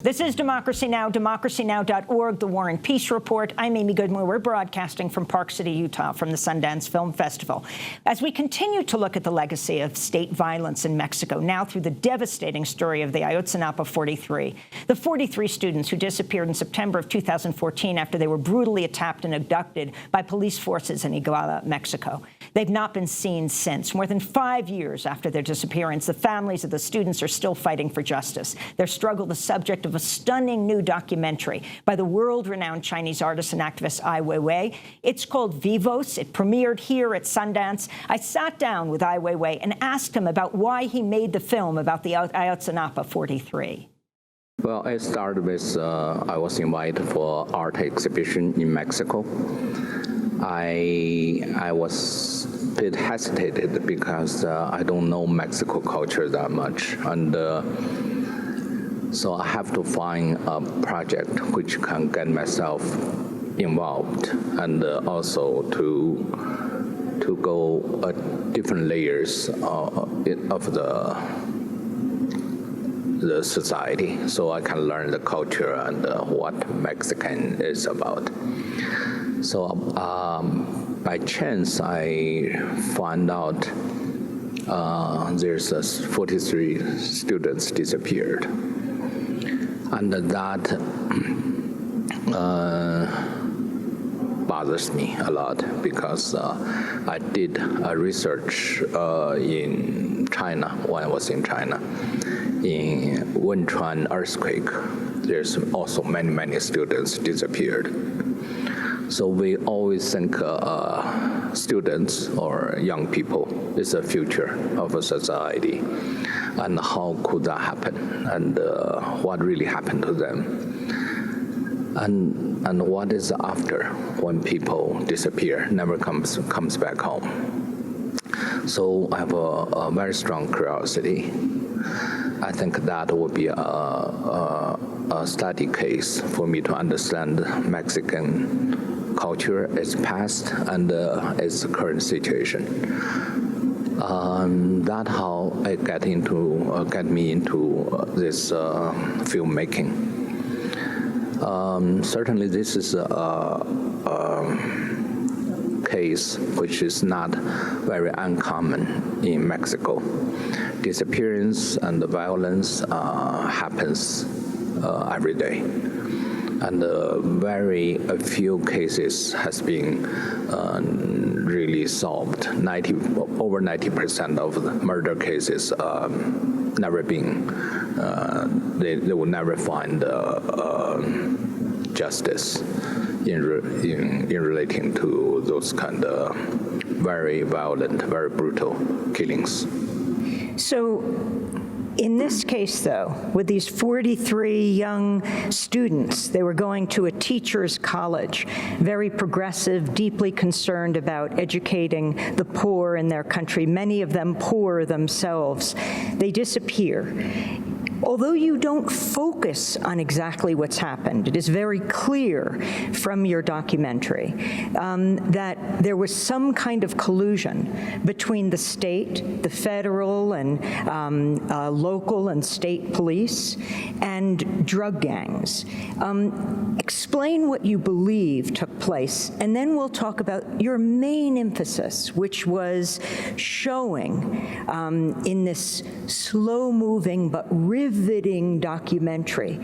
This is Democracy Now!, democracynow.org, The War and Peace Report. I'm Amy Goodman. We're broadcasting from Park City, Utah, from the Sundance Film Festival. As we continue to look at the legacy of state violence in Mexico, now through the devastating story of the Ayotzinapa 43, the 43 students who disappeared in September of 2014 after they were brutally attacked and abducted by police forces in Iguala, Mexico. They've not been seen since. More than 5 years after their disappearance, the families of the students are still fighting for justice. Their struggle, the subject of a stunning new documentary by the world-renowned Chinese artist and activist Ai Weiwei. It's called Vivos. It premiered here at Sundance. I sat down with Ai Weiwei and asked him about why he made the film about the Ayotzinapa 43. Well, it started with I was invited for art exhibition in Mexico. I was a bit hesitated because I don't know Mexico culture that much, and so I have to find a project which can get myself involved, and also to go different layers of the society, so I can learn the culture and what Mexican is about. So by chance, I found out there's 43 students disappeared. And that bothers me a lot because I did research in China when I was in China. In Wenchuan earthquake, there's also many students disappeared. So we always think students or young people is the future of a society. And how could that happen? And what really happened to them? And what is after when people disappear, never comes back home? So I have a very strong curiosity. I think that would be a study case for me to understand Mexican culture, its past, and its current situation. That's how it got me into this filmmaking. Certainly, this is a case which is not very uncommon in Mexico. Disappearance and violence happens every day. And very few cases has been really solved. Over 90% of the murder cases never been. They will never find justice in relating to those kind of very violent, very brutal killings. So, in this case, though, with these 43 young students, they were going to a teachers' college, very progressive, deeply concerned about educating the poor in their country, many of them poor themselves. They disappear. Although you don't focus on exactly what's happened, it is very clear from your documentary that there was some kind of collusion between the state, the federal and local and state police, and drug gangs. Explain what you believe took place, and then we'll talk about your main emphasis, which was showing in this slow-moving but riveting documentary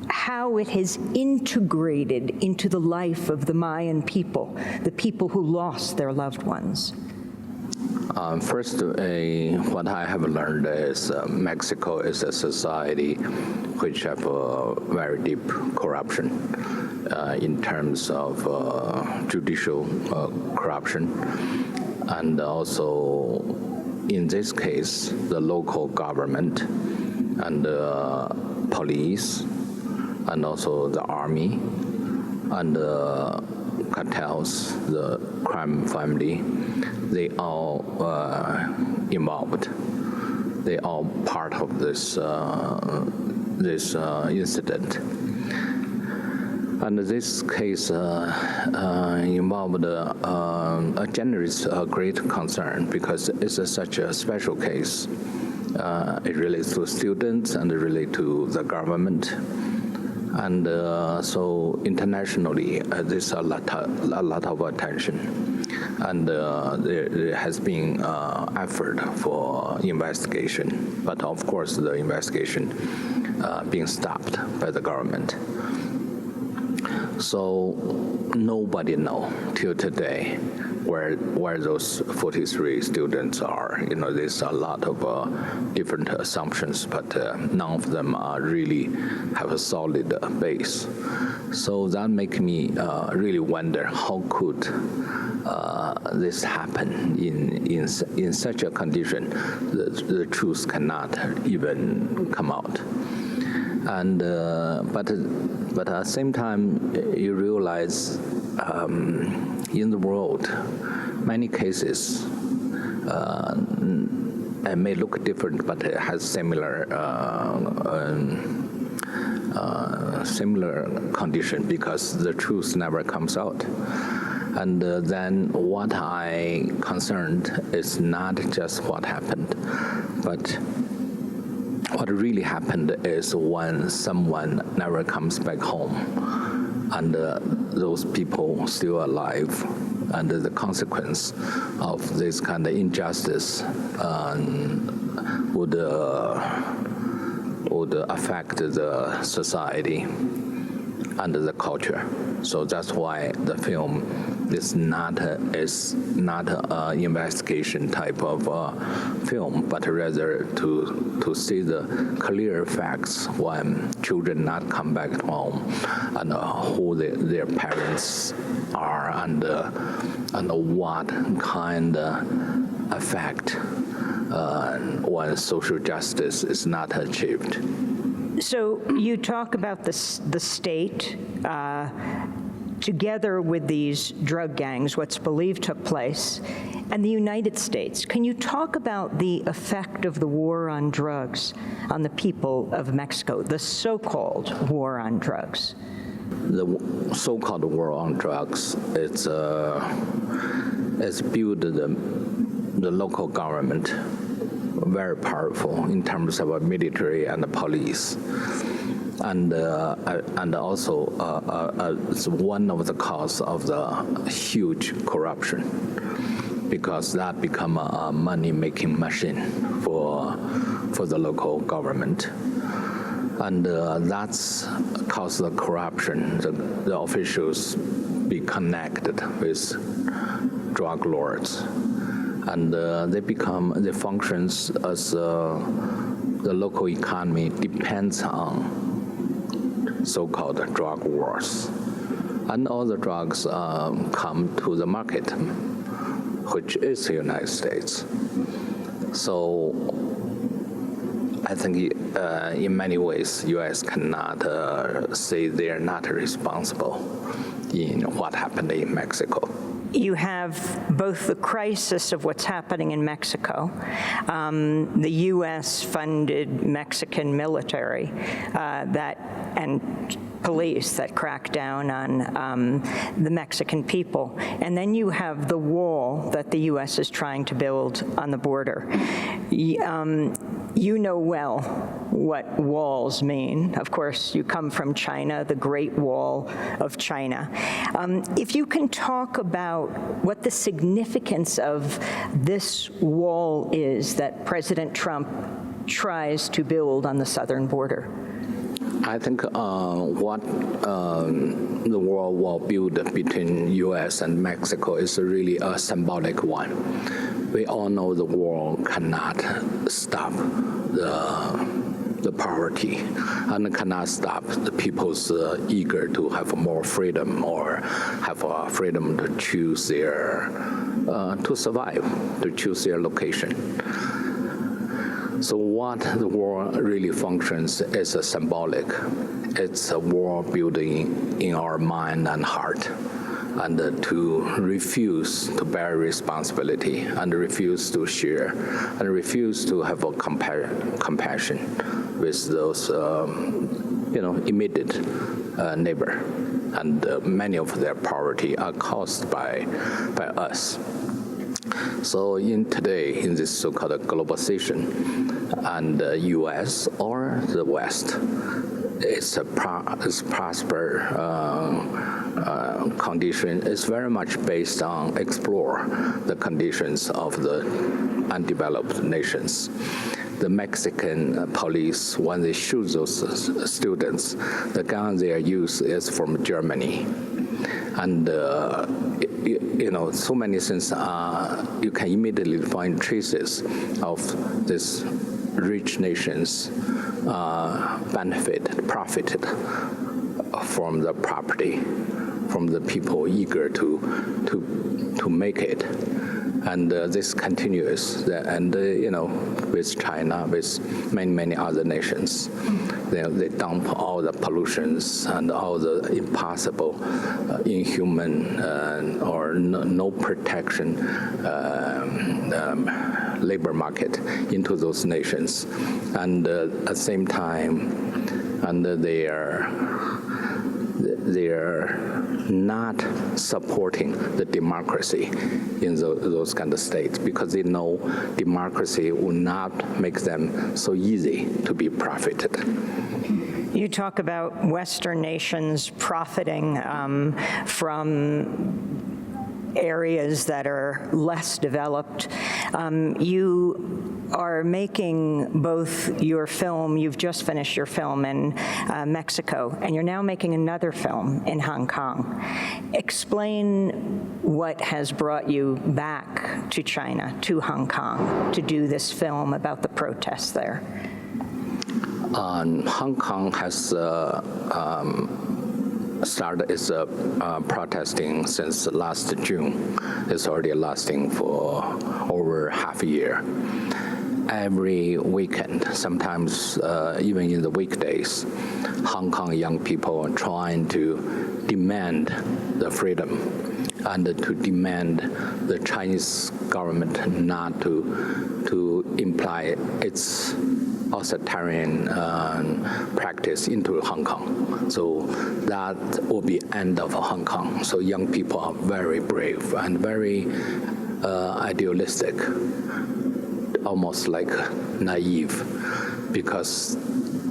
how it has integrated into the life of the Mayan people, the people who lost their loved ones. First, what I have learned is Mexico is a society which have very deep corruption in terms of judicial corruption, and also in this case, the local government and the police, and also the army, and the cartels, the crime family, they all involved. They all part of this incident. And this case involved a generous great concern because it's such a special case. It relates to students and it relates to the government. And so internationally, there's a lot of attention. And there has been effort for investigation. But of course, the investigation being stopped by the government. So nobody knows till today where those 43 students are. There's a lot of different assumptions, but none of them really have a solid base. So that makes me really wonder how could this happen in such a condition. The truth cannot even come out. And but at the same time, you realize in the world, many cases it may look different, but it has similar condition because the truth never comes out. And then what I concerned is not just what happened, but what really happened is when someone never comes back home and those people still alive, and the consequence of this kind of injustice would affect the society and the culture. So that's why the film is not an investigation type of film, but rather to see the clear facts when children not come back home and who their parents are and what kind of effect when social justice is not achieved. So you talk about the state together with these drug gangs, what's believed took place, and the United States. Can you talk about the effect of the war on drugs on the people of Mexico, the so-called war on drugs? The so-called war on drugs, it's built the local government very powerful in terms of military and the police. And also it's one of the cause of the huge corruption, because that become a money-making machine for the local government, and that's caused the corruption. The officials be connected with drug lords, and they functions as the local economy depends on so-called drug wars. And all the drugs come to the market, which is the United States. So I think in many ways, U.S. cannot say they're not responsible in what happened in Mexico. You have both the crisis of what's happening in Mexico, the U.S.-funded Mexican military and police that crack down on the Mexican people. And then you have the wall that the U.S. is trying to build on the border. You know well what walls mean. Of course, you come from China, the Great Wall of China. If you can talk about what the significance of this wall is that President Trump tries to build on the southern border. I think what the wall will build between U.S. and Mexico is really a symbolic one. We all know the wall cannot stop the poverty and cannot stop the people's eager to have more freedom or have freedom to choose their, to survive, to choose their location. So what the war really functions is a symbolic. It's a war building in our mind and heart, and to refuse to bear responsibility, and refuse to share, and refuse to have a compassion with those immediate neighbor. And many of their poverty are caused by us. So in today, in this so-called globalization, and the U.S. or the West, it's prosper condition is very much based on explore the conditions of the undeveloped nations. The Mexican police, when they shoot those students, the gun they use is from Germany. And so many things you can immediately find traces of this rich nations profited from the property, from the people eager to make it. And this continues, and with China, with many other nations, they dump all the pollutions and all the impossible, inhuman, or no protection labor market into those nations, and at the same time, and they are not supporting the democracy in those kind of states because they know democracy will not make them so easy to be profited. You talk about Western nations profiting from areas that are less developed. You are making both your film, you've just finished your film in Mexico, and you're now making another film in Hong Kong. Explain what has brought you back to China, to Hong Kong, to do this film about the protests there. Hong Kong has started its protesting since last June. It's already lasting for over half a year. Every weekend, sometimes even in the weekdays, Hong Kong young people are trying to demand the freedom and to demand the Chinese government not to imply its authoritarian practice into Hong Kong. So that will be end of Hong Kong. So young people are very brave and very idealistic, almost like naive, because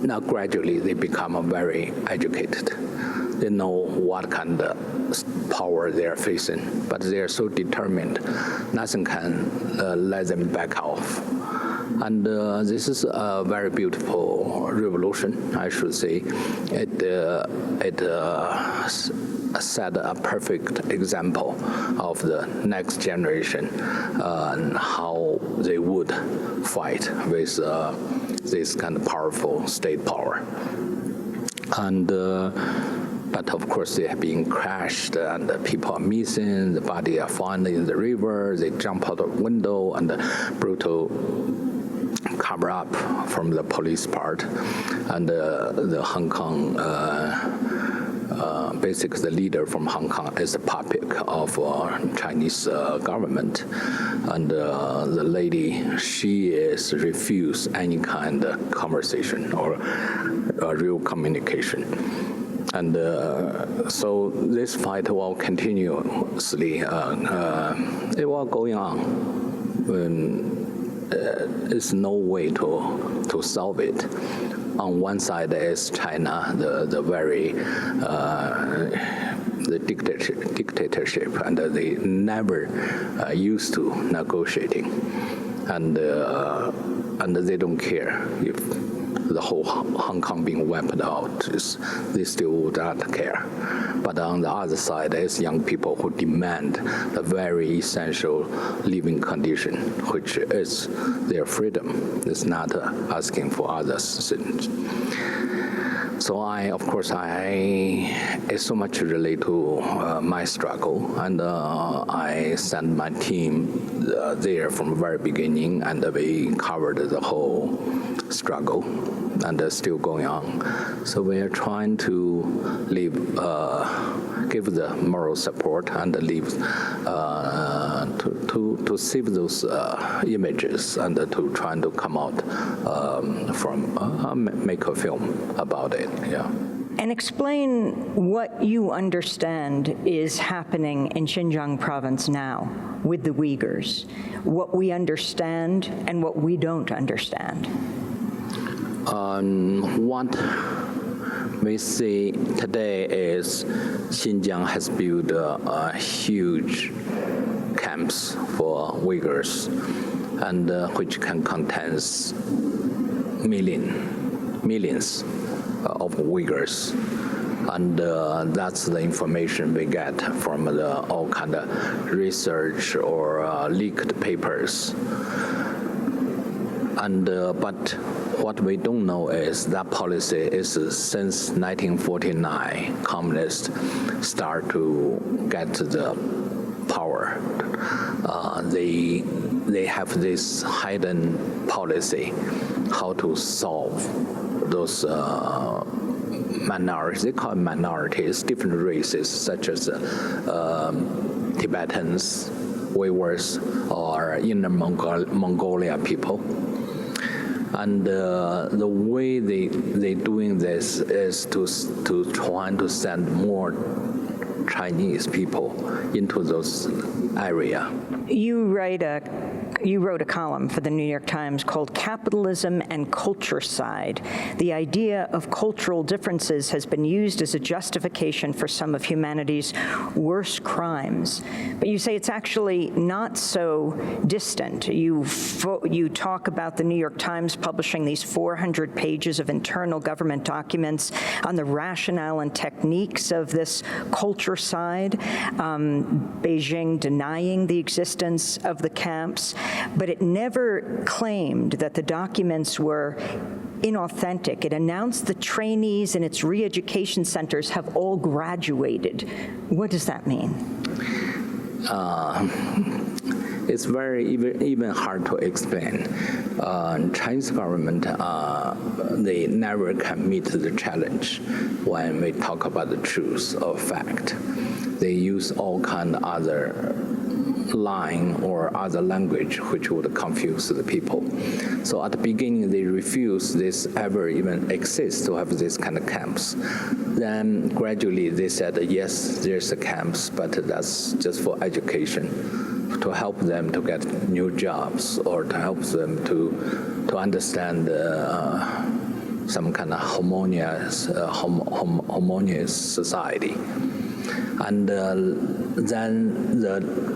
now gradually they become very educated. They know what kind of power they are facing, but they are so determined, nothing can let them back off. And this is a very beautiful revolution, I should say. It set a perfect example of the next generation and how they would fight with this kind of powerful state power. And but of course they have been crashed and people are missing, the body are found in the river, they jump out the window, and brutal cover up from the police part. And the Hong Kong, basically the leader from Hong Kong is a puppet of Chinese government. And the lady, she is refused any kind of conversation or real communication. And so this fight will continuously, it will going on. There's no way to solve it. On one side is China, the very the dictatorship, and they never used to negotiating, and they don't care if the whole Hong Kong being wiped out. They still would not care. But on the other side is young people who demand a very essential living condition, which is their freedom. It's not asking for others' things. So it's so much related to my struggle, and I sent my team there from the very beginning, and we covered the whole struggle, and still going on. So we are trying to give the moral support and live to save those images and to try to come out from make a film about it. Yeah. And explain what you understand is happening in Xinjiang province now with the Uyghurs, what we understand and what we don't understand. What we see today is Xinjiang has built a huge camps for Uyghurs, and which can contain millions of Uyghurs, and that's the information we get from all kind of research or leaked papers. And but what we don't know is that policy is since 1949, communists start to get the power. They have this hidden policy how to solve those minorities. They call it minorities, different races such as Tibetans, Uyghurs, or Inner Mongolia people. And the way they doing this is to try to send more Chinese people into those area. You wrote a column for the New York Times called Capitalism and Culturecide. The idea of cultural differences has been used as a justification for some of humanity's worst crimes. But you say it's actually not so distant. You talk about the New York Times publishing these 400 pages of internal government documents on the rationale and techniques of this culturecide, Beijing denying the existence of the camps, but it never claimed that the documents were inauthentic. It announced the trainees in its re-education centers have all graduated. What does that mean? It's very even hard to explain. Chinese government, they never can meet the challenge when we talk about the truth or fact. They use all kind of other line or other language which would confuse the people. So at the beginning, they refused this ever even exists to have this kind of camps. Then gradually they said, yes, there's a camps, but that's just for education, to help them to get new jobs or to help them to understand some kind of harmonious society. And then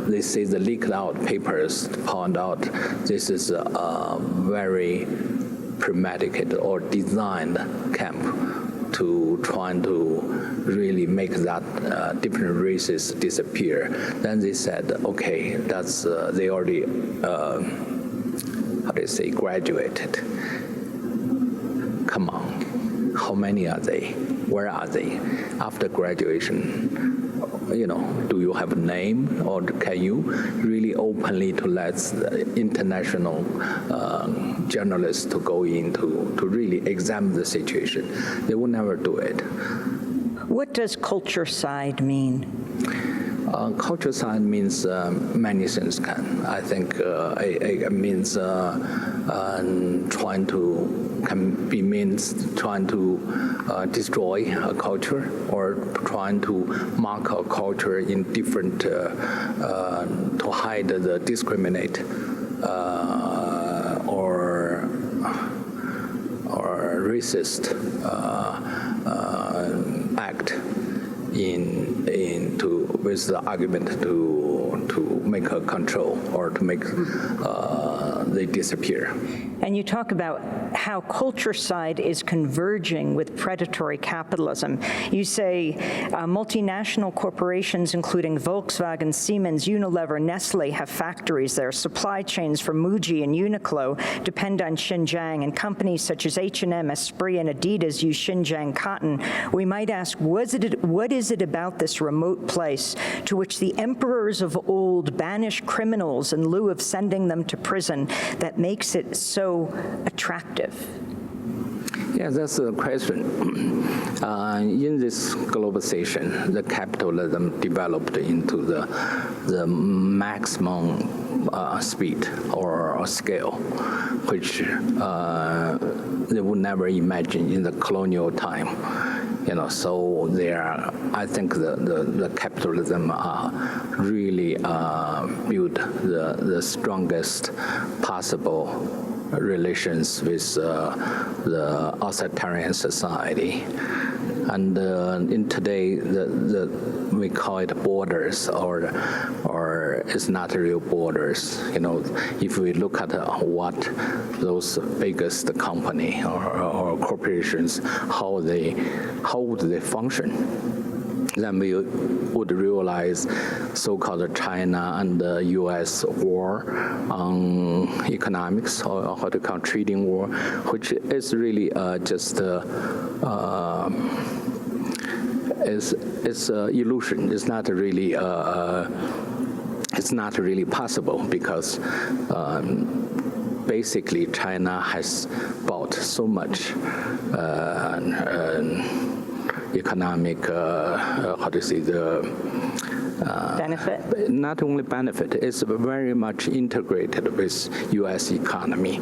they say the leaked out papers found out this is a very premeditated or designed camp to try to really make that different races disappear. Then they said, okay, that's they already graduated. Come on, how many are they? Where are they? After graduation, do you have a name, or can you really openly to let international journalists to go in to really examine the situation? They will never do it. What does culturecide mean? Culturecide means many things. I think it means trying to destroy a culture or trying to mark a culture in different to hide the discriminate or racist act with the argument to make a control or to make they disappear. And you talk about how culturecide is converging with predatory capitalism. You say multinational corporations, including Volkswagen, Siemens, Unilever, Nestle, have factories there. Supply chains for Muji and Uniqlo depend on Xinjiang, and companies such as H&M, Esprit, and Adidas use Xinjiang cotton. We might ask, what is it about this remote place to which the emperors of old banish criminals in lieu of sending them to prison that makes it so attractive? Yeah, that's the question. In this globalization, the capitalism developed into the maximum speed or scale, which they would never imagine in the colonial time. So I think the capitalism really built the strongest possible relations with the authoritarian society. And in today, we call it borders, or it's not real borders. If we look at what those biggest company or corporations, how would they function, then we would realize so-called China and the U.S. war on economics, or how to call trading war, which is really just it's illusion. It's not really. It's not really possible because basically China has bought so much economic, benefit? Not only benefit, it's very much integrated with U.S. economy,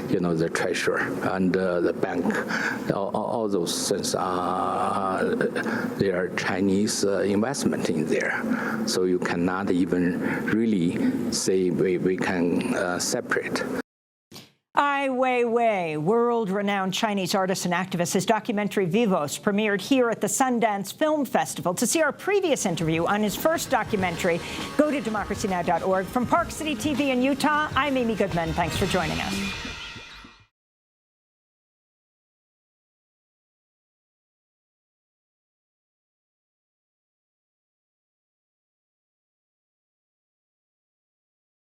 the treasury and the bank, all those things there are Chinese investment in there. So you cannot even really say we can separate. Ai Weiwei, world-renowned Chinese artist and activist, his documentary Vivos premiered here at the Sundance Film Festival. To see our previous interview on his first documentary, go to democracynow.org. From Park City TV in Utah, I'm Amy Goodman. Thanks for joining us.